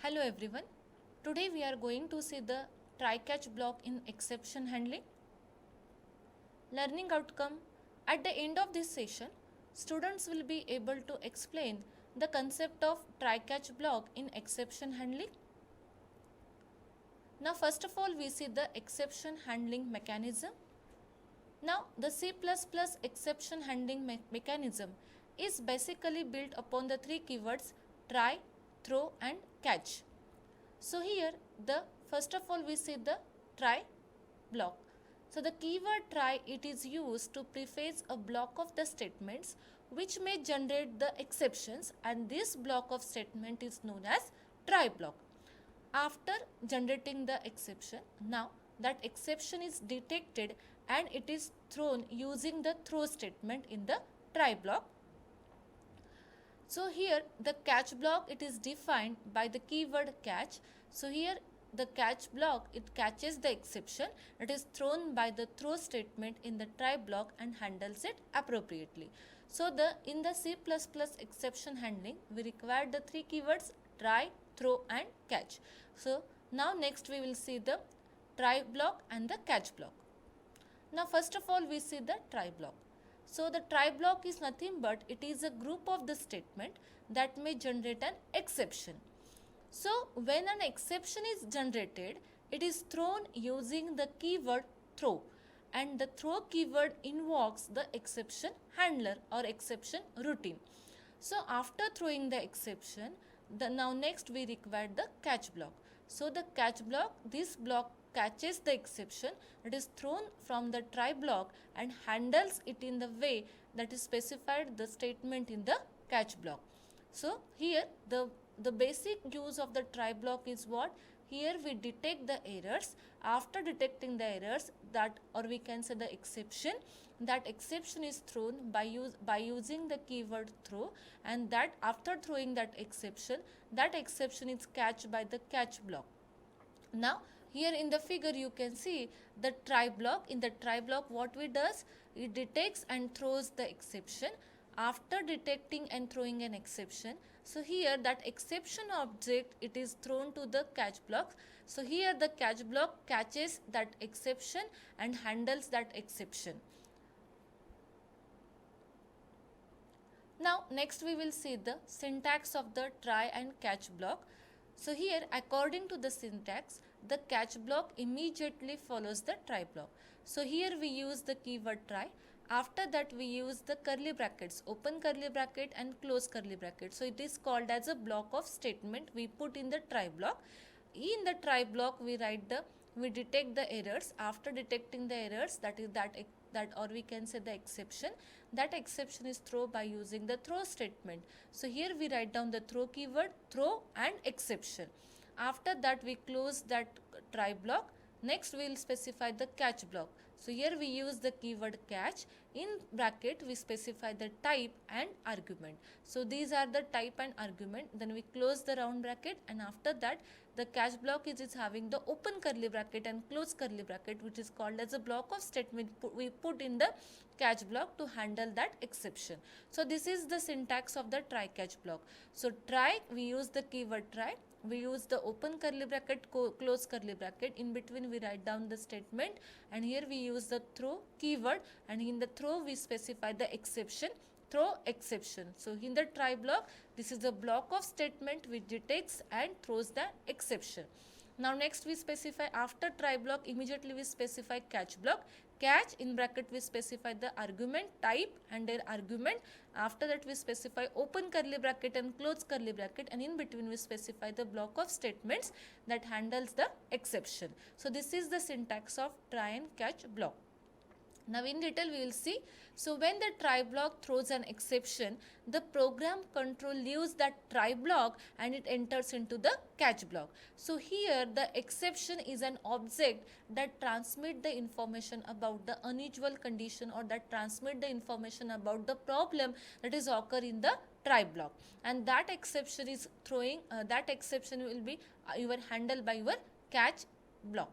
Hello everyone. Today we are going to see the try-catch block in exception handling. Learning outcome. At the end of this session, students will be able to explain the concept of try-catch block in exception handling. Now first of all we see the exception handling mechanism. Now the C++ exception handling mechanism is basically built upon the three keywords try, throw and catch. So here the first of all we see the try block. So the keyword try, it is used to preface a block of the statements which may generate the exceptions, and this block of statement is known as try block. After generating the exception, now that exception is detected and it is thrown using the throw statement in the try block. So here the catch block, it is defined by the keyword catch. So here the catch block, it catches the exception, it is thrown by the throw statement in the try block and handles it appropriately. So in the C++ exception handling, we require the three keywords try, throw and catch. So now next we will see the try block and the catch block. Now first of all we see the try block. So the try block is nothing but it is a group of the statement that may generate an exception. So when an exception is generated, it is thrown using the keyword throw, and the throw keyword invokes the exception handler or exception routine. So after throwing the exception, now next we require the catch block. So the catch block, this block catches the exception, it is thrown from the try block and handles it in the way that is specified the statement in the catch block. So here the basic use of the try block is what? Here we detect the errors. After detecting the errors, that, or we can say the exception, that exception is thrown by using the keyword throw, and that after throwing that exception is catched by the catch block. Now here in the figure you can see the try block. In the try block what we does? It detects and throws the exception. After detecting and throwing an exception, so here that exception object, it is thrown to the catch block. So here the catch block catches that exception and handles that exception. Now next we will see the syntax of the try and catch block. So here according to the syntax, the catch block immediately follows the try block. So here we use the keyword try. After that we use the curly brackets, open curly bracket and close curly bracket. So it is called as a block of statement we put in the try block. In the try block we detect the errors. After detecting the errors, that or we can say the exception, that exception is thrown by using the throw statement. So here we write down the throw keyword, throw and exception. After that we close that try block. Next we will specify the catch block. So here we use the keyword catch. In bracket we specify the type and argument. So these are the type and argument. Then we close the round bracket, and after that the catch block is having the open curly bracket and close curly bracket, which is called as a block of statement we put in the catch block to handle that exception. So this is the syntax of the try catch block. So try, we use the keyword try. We use the open curly bracket, close curly bracket. In between we write down the statement, and here we use the throw keyword, and in the throw we specify the exception, throw exception. So in the try block, this is the block of statement which detects and throws the exception. Now next we specify, after try block immediately we specify catch block. Catch, in bracket we specify the argument type and their argument. After that we specify open curly bracket and close curly bracket, and in between we specify the block of statements that handles the exception. So this is the syntax of try and catch block. Now in detail we will see. So when the try block throws an exception, the program control leaves that try block and it enters into the catch block. So here the exception is an object that transmit the information about the unusual condition, or that transmit the information about the problem that is occur in the try block, and that exception is throwing, that exception will be handled by your catch block.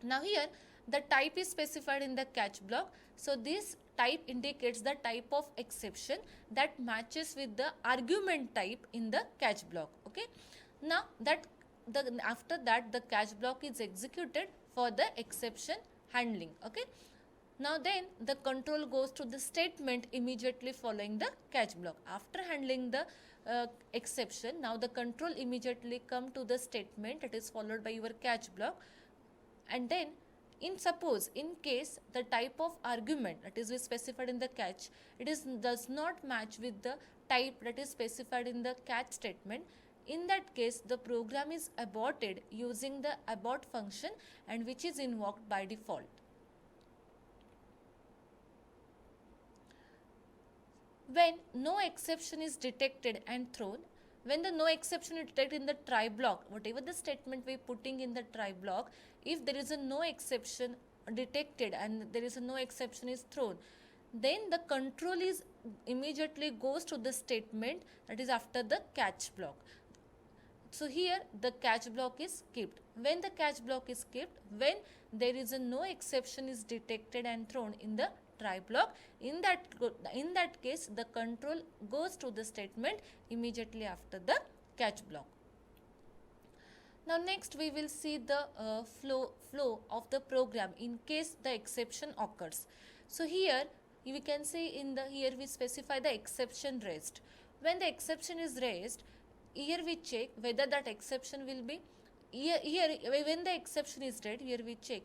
Now here the type is specified in the catch block. So this type indicates the type of exception that matches with the argument type in the catch block. Okay. Now that after that the catch block is executed for the exception handling. Okay. Now then the control goes to the statement immediately following the catch block. After handling the exception, now the control immediately come to the statement that is followed by your catch block. And then in case the type of argument that is specified in the catch, does not match with the type that is specified in the catch statement, in that case the program is aborted using the abort function, and which is invoked by default. When no exception is detected and thrown, when the no exception is detected in the try block, whatever the statement we are putting in the try block, if there is a no exception detected and there is a no exception is thrown, then the control is immediately goes to the statement that is after the catch block. So here the catch block is skipped. When the catch block is skipped, when there is a no exception is detected and thrown in the try block, in that case the control goes to the statement immediately after the catch block. Now next we will see the flow of the program in case the exception occurs. So here we can see here we specify the exception raised. When the exception is raised, here we check whether that exception will be here when the exception is raised, here we check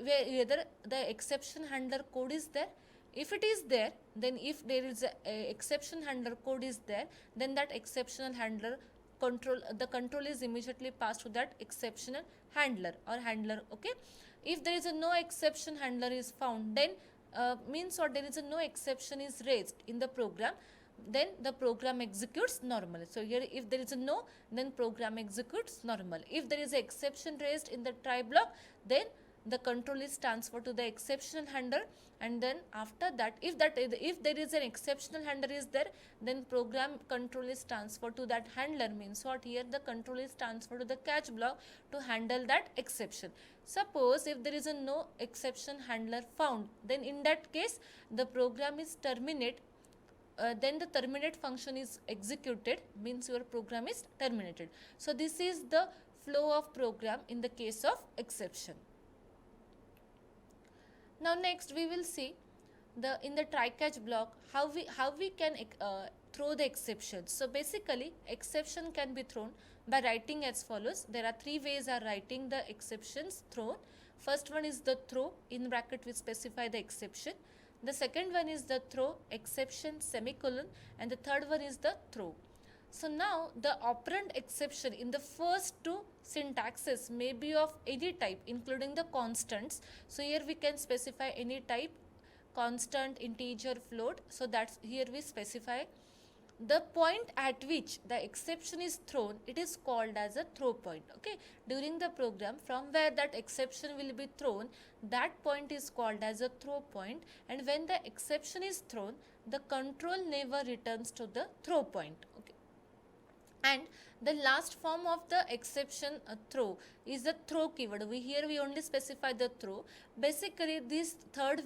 whether the exception handler code is there. If it is there, then if there is a exception handler code is there, then that exceptional handler the control is immediately passed to that exceptional handler or handler. Okay. If there is a no exception handler is found, then means or there is a no exception is raised in the program, then the program executes normally. So here if there is a no, then program executes normal. If there is an exception raised in the try block, then the control is transferred to the exceptional handler, and then after that if there is an exceptional handler is there, then program control is transferred to that handler. Means what, here the control is transferred to the catch block to handle that exception. Suppose if there is a no exception handler found, then in that case the program is terminate. Then the terminate function is executed, means your program is terminated. So this is the flow of program in the case of exception. Now next we will see in the try catch block how we can throw the exceptions. So basically exception can be thrown by writing as follows. There are three ways of writing the exceptions thrown. First one is the throw, in bracket we specify the exception. The second one is the throw exception semicolon, and the third one is the throw. So now the operand exception in the first two syntaxes may be of any type, including the constants. So here we can specify any type, constant, integer, float. So that's here we specify the point at which the exception is thrown, it is called as a throw point. Okay, during the program from where that exception will be thrown, that point is called as a throw point, and when the exception is thrown, the control never returns to the throw point. Okay. And the last form of the exception throw is the throw keyword. Here we only specify the throw. Basically this third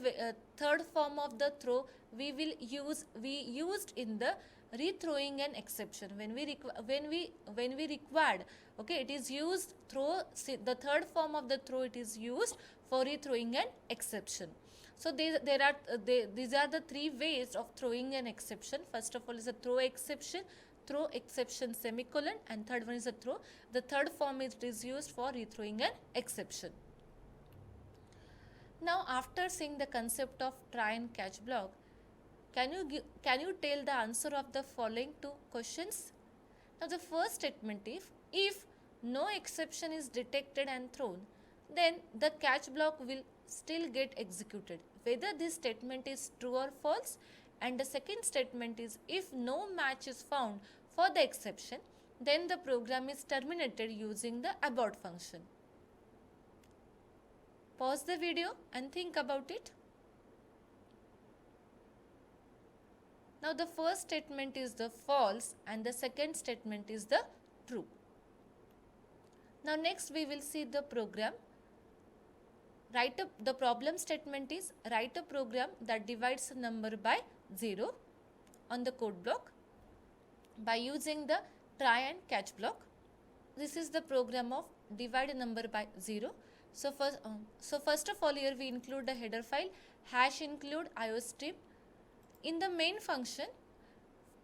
form of the throw we used in the rethrowing an exception. When we required, okay, it is used the third form of the throw, it is used for rethrowing an exception. So these are the three ways of throwing an exception. First of all is a throw exception semicolon, and third one is a throw. The third form is used for rethrowing an exception. Now after seeing the concept of try and catch block, can you tell the answer of the following two questions? Now the first statement is, if no exception is detected and thrown, then the catch block will still get executed, whether this statement is true or false. And the second statement is, if no match is found for the exception, then the program is terminated using the abort function. Pause the video and think about it. Now the first statement is the false and the second statement is the true. Now next we will see the program. The problem statement is, write a program that divides a number by 0 on the code block by using the try and catch block. this is the program of divide a number by 0. So first of all, here we include the header file hash include iostream. In the main function,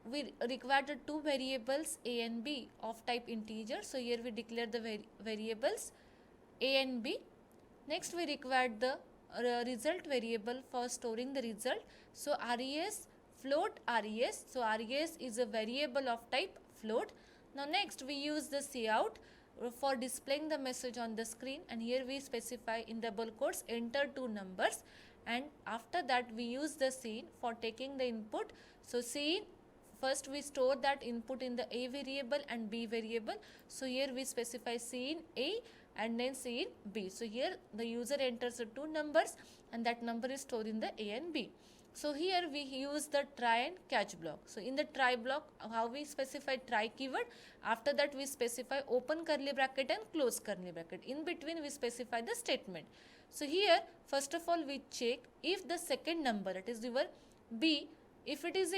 we require the two variables a and b of type integer. So here we declare the variables a and b. Next we require the result variable for storing the result. So res float res. So res is a variable of type float. Now next we use the cout for displaying the message on the screen, and here we specify in double quotes enter two numbers, and after that we use the scene for taking the input. So scene, first we store that input in the a variable and b variable. So here we specify scene a and then scene b. So here the user enters the two numbers and that number is stored in the a and b. So here we use the try and catch block. So in the try block, how we specify try keyword, after that we specify open curly bracket and close curly bracket. In between we specify the statement. So here first of all we check if the second number, that is your b, if it is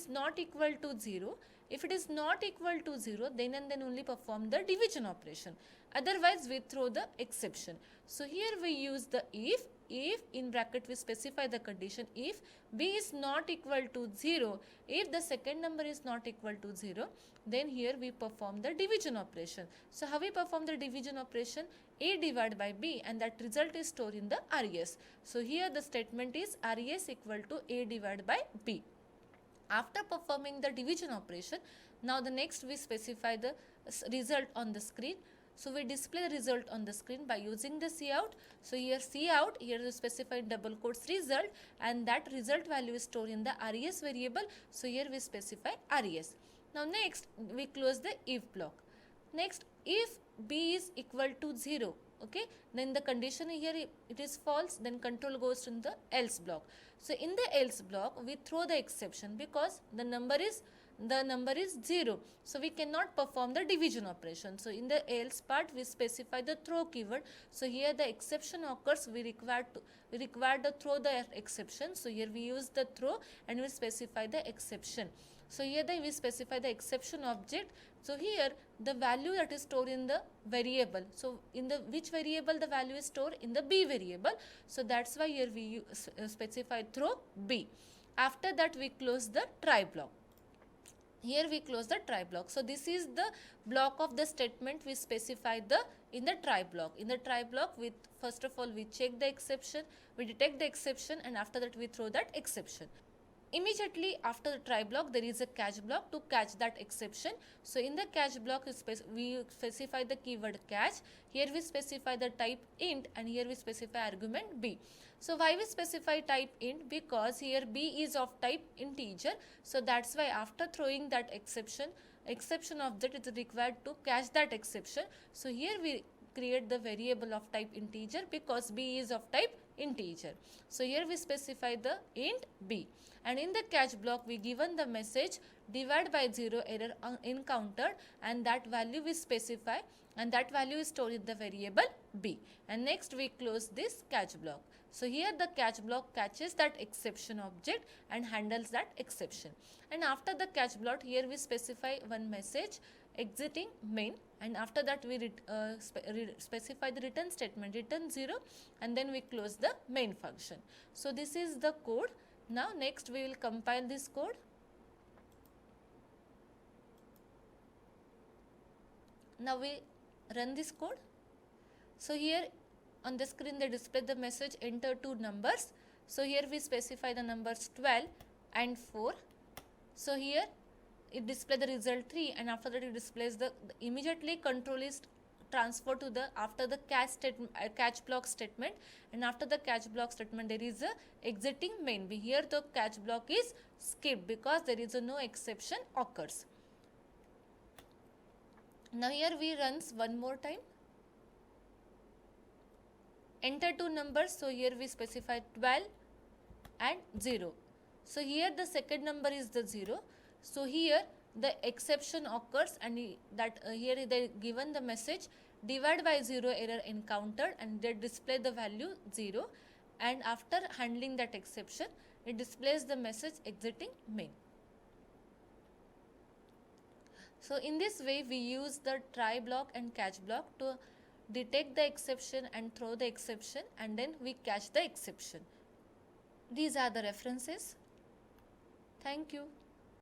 not equal to 0, if it is not equal to 0, then and then only perform the division operation. Otherwise we throw the exception. So here we use the if in bracket we specify the condition if b is not equal to 0, if the second number is not equal to 0, then here we perform the division operation. So how we perform the division operation? A divided by b, and that result is stored in the res. So here the statement is res equal to a divided by b. After performing the division operation, now the next we specify the result on the screen. So we display the result on the screen by using the cout. So here cout, here we specify double quotes result, and that result value is stored in the res variable. So here we specify res. Now next we close the if block. Next, if b is equal to 0, okay, then the condition here it is false, then control goes in the else block. So in the else block we throw the exception because the number is 0, so we cannot perform the division operation. So in the else part we specify the throw keyword. So here the exception occurs, we require to throw the exception. So here we use the throw and we specify the exception. So here we specify the exception object. So here the value that is stored in the variable. So in the which variable the value is stored? In the b variable. So that's why here we specify throw b. After that we close the try block. Here we close the try block. So this is the block of the statement we specify in the try block. In the try block, we first of all we check the exception, we detect the exception, and after that we throw that exception. Immediately after the try block there is a catch block to catch that exception. So in the catch block we specify the keyword catch. Here we specify the type int and here we specify argument b. So why we specify type int? Because here b is of type integer. So that's why after throwing that exception object is required to catch that exception. So here we create the variable of type integer because b is of type integer. So here we specify the int b, and in the catch block we given the message divide by 0 error encountered, and that value we specify, and that value is stored in the variable b. And next we close this catch block. So here the catch block catches that exception object and handles that exception. And after the catch block, here we specify one message exiting main, and after that we specify the return statement, return 0, and then we close the main function. So this is the code. Now next we will compile this code. Now we run this code. So here on the screen they display the message enter two numbers. So here we specify the numbers 12 and 4. So here it displays the result 3, and after that it displays the immediately control is transferred to the after the catch block statement, and after the catch block statement there is a exiting main. Here the catch block is skipped because there is no exception occurs. Now here we runs one more time. Enter two numbers. So here we specify 12 and 0. So here the second number is the 0. So here the exception occurs, and here they given the message divide by 0 error encountered, and they display the value 0, and after handling that exception it displays the message exiting main. So in this way we use the try block and catch block to detect the exception and throw the exception, and then we catch the exception. These are the references. Thank you.